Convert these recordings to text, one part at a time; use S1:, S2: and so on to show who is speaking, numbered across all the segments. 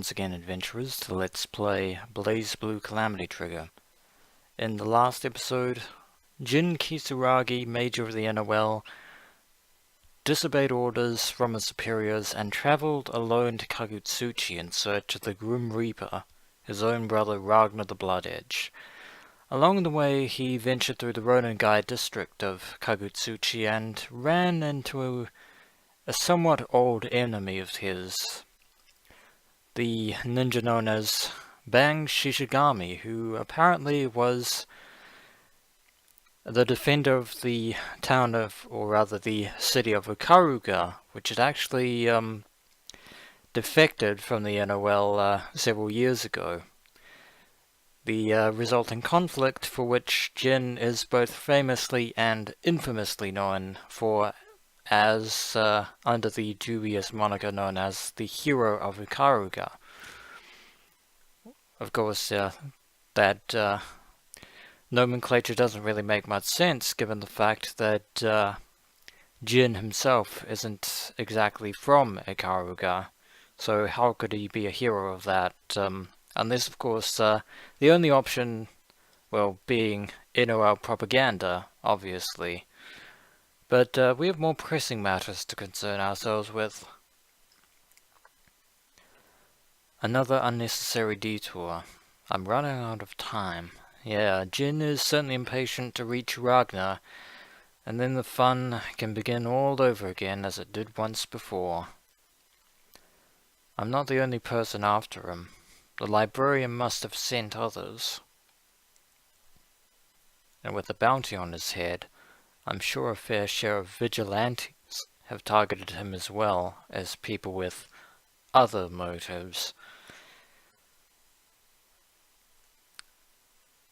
S1: once again, adventurers, to Let's Play BlazBlue Calamity Trigger. In the last episode, Jin Kisaragi, Major of the NOL, disobeyed orders from his superiors and travelled alone to Kagutsuchi in search of the Grim Reaper, his own brother Ragna the Blood Edge. Along the way, he ventured through the Ronin-gai district of Kagutsuchi and ran into a somewhat old enemy of his, the ninja known as Bang Shishigami, who apparently was the defender of the town of, or rather the city of Ikaruga, which had actually defected from the NOL several years ago. The resulting conflict, for which Jin is both famously and infamously known for as under the dubious moniker known as the Hero of Ikaruga. Of course, that nomenclature doesn't really make much sense given the fact that Jin himself isn't exactly from Ikaruga, so how could he be a hero of that? Unless, of course, the only option, well, being NOL propaganda, obviously. But we have more pressing matters to concern ourselves with. Another unnecessary detour. I'm running out of time. Yeah, Jin is certainly impatient to reach Ragna, and then the fun can begin all over again as it did once before. I'm not the only person after him. The librarian must have sent others. And with a bounty on his head, I'm sure a fair share of vigilantes have targeted him as well as people with other motives.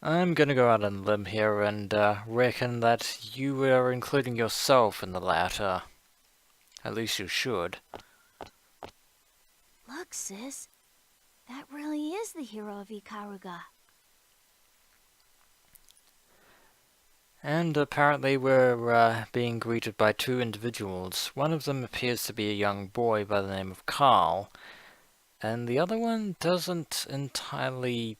S1: I'm gonna go out on a limb here and reckon that you are including yourself in the latter. At least you should.
S2: Look, sis. That really is the hero of Ikaruga.
S1: And apparently we're being greeted by two individuals. One of them appears to be a young boy by the name of Carl, and the other one doesn't entirely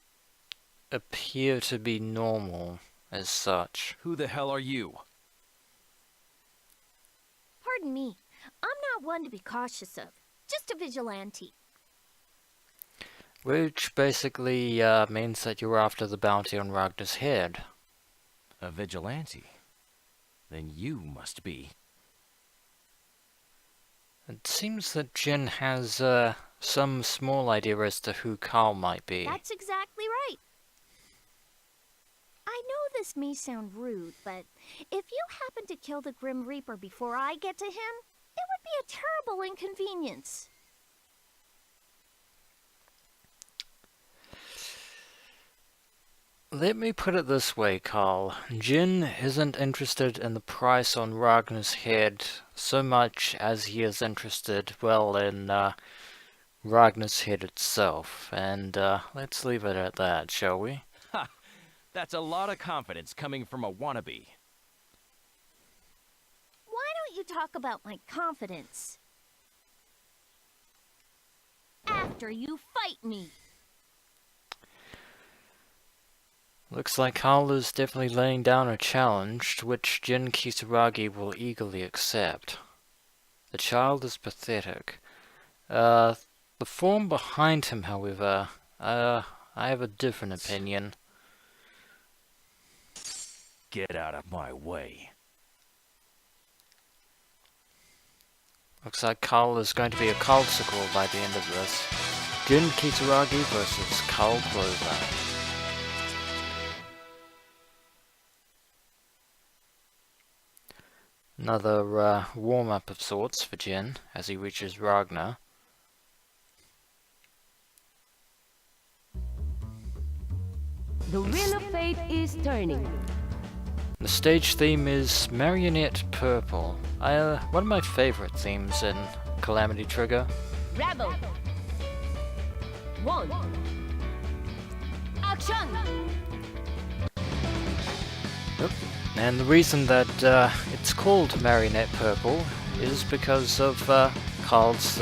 S1: appear to be normal as such.
S3: Who the hell are you?
S2: Pardon me. I'm not one to be cautious of. Just a vigilante.
S1: Which basically means that you're after the bounty on Ragna's head.
S3: A vigilante? Then you must be.
S1: It seems that Jin has some small idea as to who Carl might be.
S2: That's exactly right. I know this may sound rude, but if you happen to kill the Grim Reaper before I get to him, it would be a terrible inconvenience.
S1: Let me put it this way, Carl. Jin isn't interested in the price on Ragna's head so much as he is interested, well, in Ragna's head itself. And let's leave it at that, shall we?
S3: Ha! That's a lot of confidence coming from a wannabe.
S2: Why don't you talk about my confidence? After you fight me.
S1: Looks like Carl is definitely laying down a challenge, which Jin Kisaragi will eagerly accept. The child is pathetic. The form behind him, however, I have a different opinion.
S3: Get out of my way.
S1: Looks like Carl is going to be a Carlsicle by the end of this. Jin Kisaragi versus Carl Clover. Another warm-up of sorts for Jin as he reaches Ragna.
S4: The wheel of fate is turning.
S1: The stage theme is Marionette Purple. One of my favorite themes in Calamity Trigger.
S4: Rebel. 1. Action!
S1: Yep. And the reason that it's called Marionette Purple is because of Carl's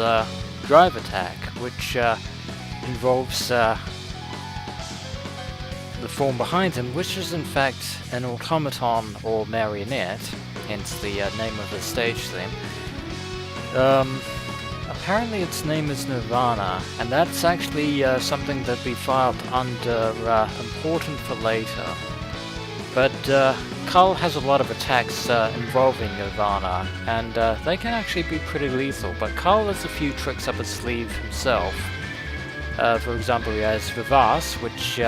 S1: drive attack, which involves the form behind him, which is in fact an automaton or marionette, hence the name of the stage theme. Apparently its name is Nirvana, and that's actually something that we filed under important for later. But Carl has a lot of attacks involving Nirvana, and they can actually be pretty lethal, but Carl has a few tricks up his sleeve himself. For example, he has Vivace, which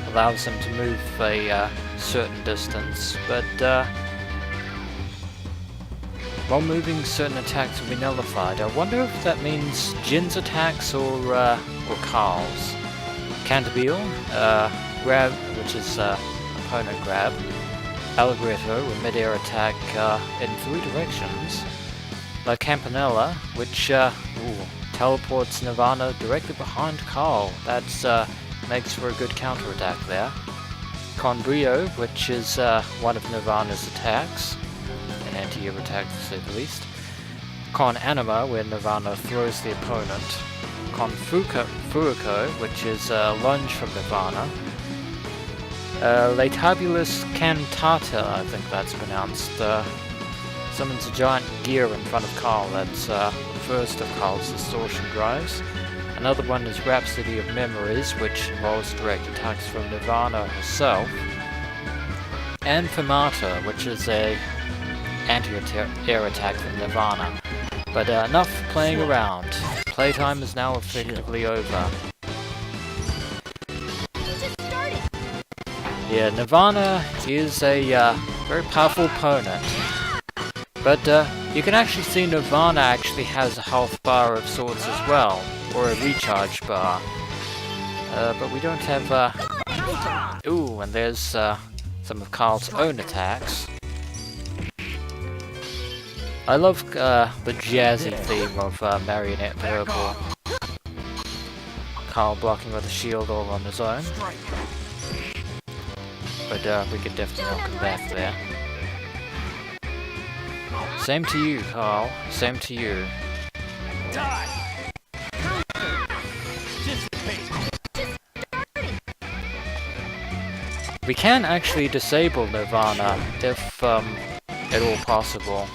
S1: allows him to move a certain distance, but while moving, certain attacks will be nullified. I wonder if that means Jin's attacks or Carl's. Cantabile, grab, which is opponent grab. Allegretto, a mid-air attack in 3 directions. La Campanella, which teleports Nirvana directly behind Carl. That's makes for a good counterattack there. Con Brio, which is one of Nirvana's attacks. An anti-air attack to say the least. Con Anima, where Nirvana throws the opponent. Con Furuko, which is a lunge from Nirvana. Latabulus Cantata, I think that's pronounced, summons a giant gear in front of Carl. That's the first of Carl's distortion drives. Another one is Rhapsody of Memories, which involves direct attacks from Nirvana herself. And Fermata, which is a anti-air attack from Nirvana. But enough playing around. Playtime is now effectively over. Yeah, Nirvana is a very powerful opponent. But you can actually see Nirvana actually has a health bar of sorts as well, or a recharge bar. But we don't have... Ooh, and there's some of Carl's own attacks. I love the jazzy theme of Marionette Purple. Carl blocking with a shield all on his own. But we could definitely welcome back there. Same to you, Carl. Same to you. We can actually disable Nirvana if at all possible,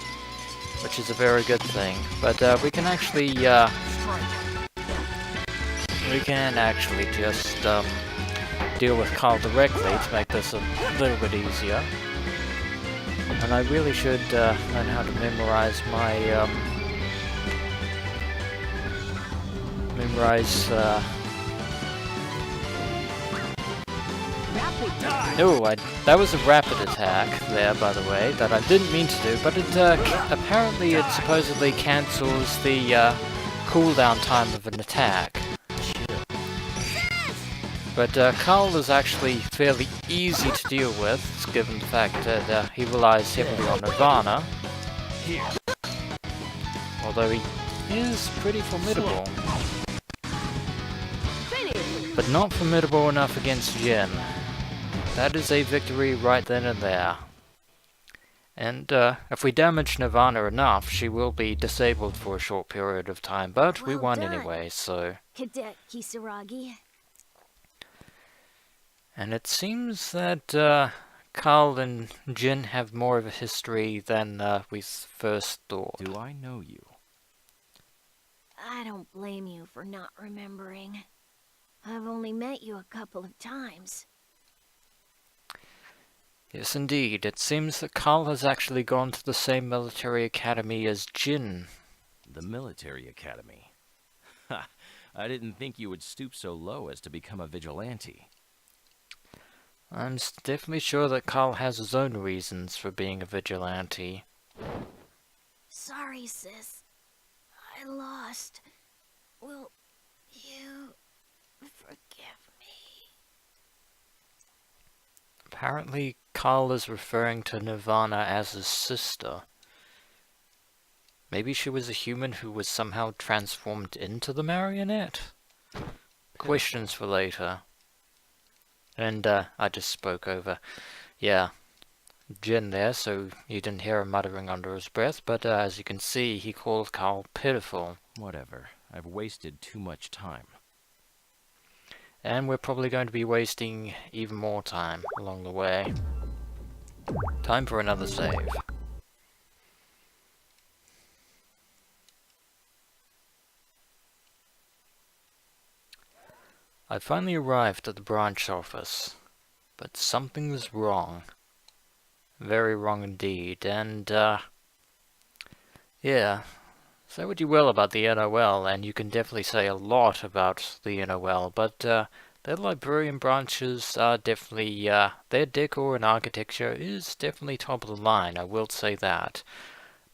S1: which is a very good thing. But we can actually just deal with Carl directly to make this a little bit easier. And I really should learn how to memorize my Oh, that was a rapid attack there, by the way, that I didn't mean to do, but it apparently it supposedly cancels the cooldown time of an attack. But Carl is actually fairly easy to deal with, given the fact that he relies heavily on Nirvana. Although he is pretty formidable. But not formidable enough against Jin. That is a victory right then and there. And if we damage Nirvana enough, she will be disabled for a short period of time, but we won anyway, so...
S2: Cadet Kisaragi.
S1: And it seems that Carl and Jin have more of a history than we first thought.
S3: Do I know you?
S2: I don't blame you for not remembering. I've only met you a couple of times.
S1: Yes, indeed. It seems that Carl has actually gone to the same military academy as Jin.
S3: The military academy? Ha! I didn't think you would stoop so low as to become a vigilante.
S1: I'm definitely sure that Carl has his own reasons for being a vigilante.
S2: Sorry, sis. I lost. Will you forgive me?
S1: Apparently, Carl is referring to Nirvana as his sister. Maybe she was a human who was somehow transformed into the marionette? Questions for later. And I just spoke over, Jin there, so you didn't hear him muttering under his breath, but as you can see, he called Carl pitiful.
S3: Whatever. I've wasted too much time.
S1: And we're probably going to be wasting even more time along the way. Time for another save. I finally arrived at the branch office, but something was wrong. Very wrong indeed, and, yeah. Say what you will about the NOL, and you can definitely say a lot about the NOL, but, their librarian branches are definitely, their decor and architecture is definitely top of the line, I will say that.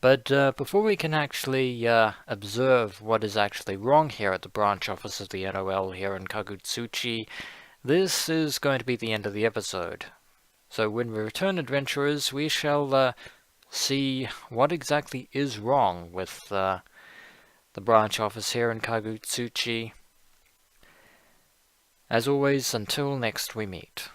S1: But before we can actually observe what is actually wrong here at the branch office of the NOL here in Kagutsuchi, this is going to be the end of the episode. So when we return, adventurers, we shall see what exactly is wrong with the branch office here in Kagutsuchi. As always, until next we meet.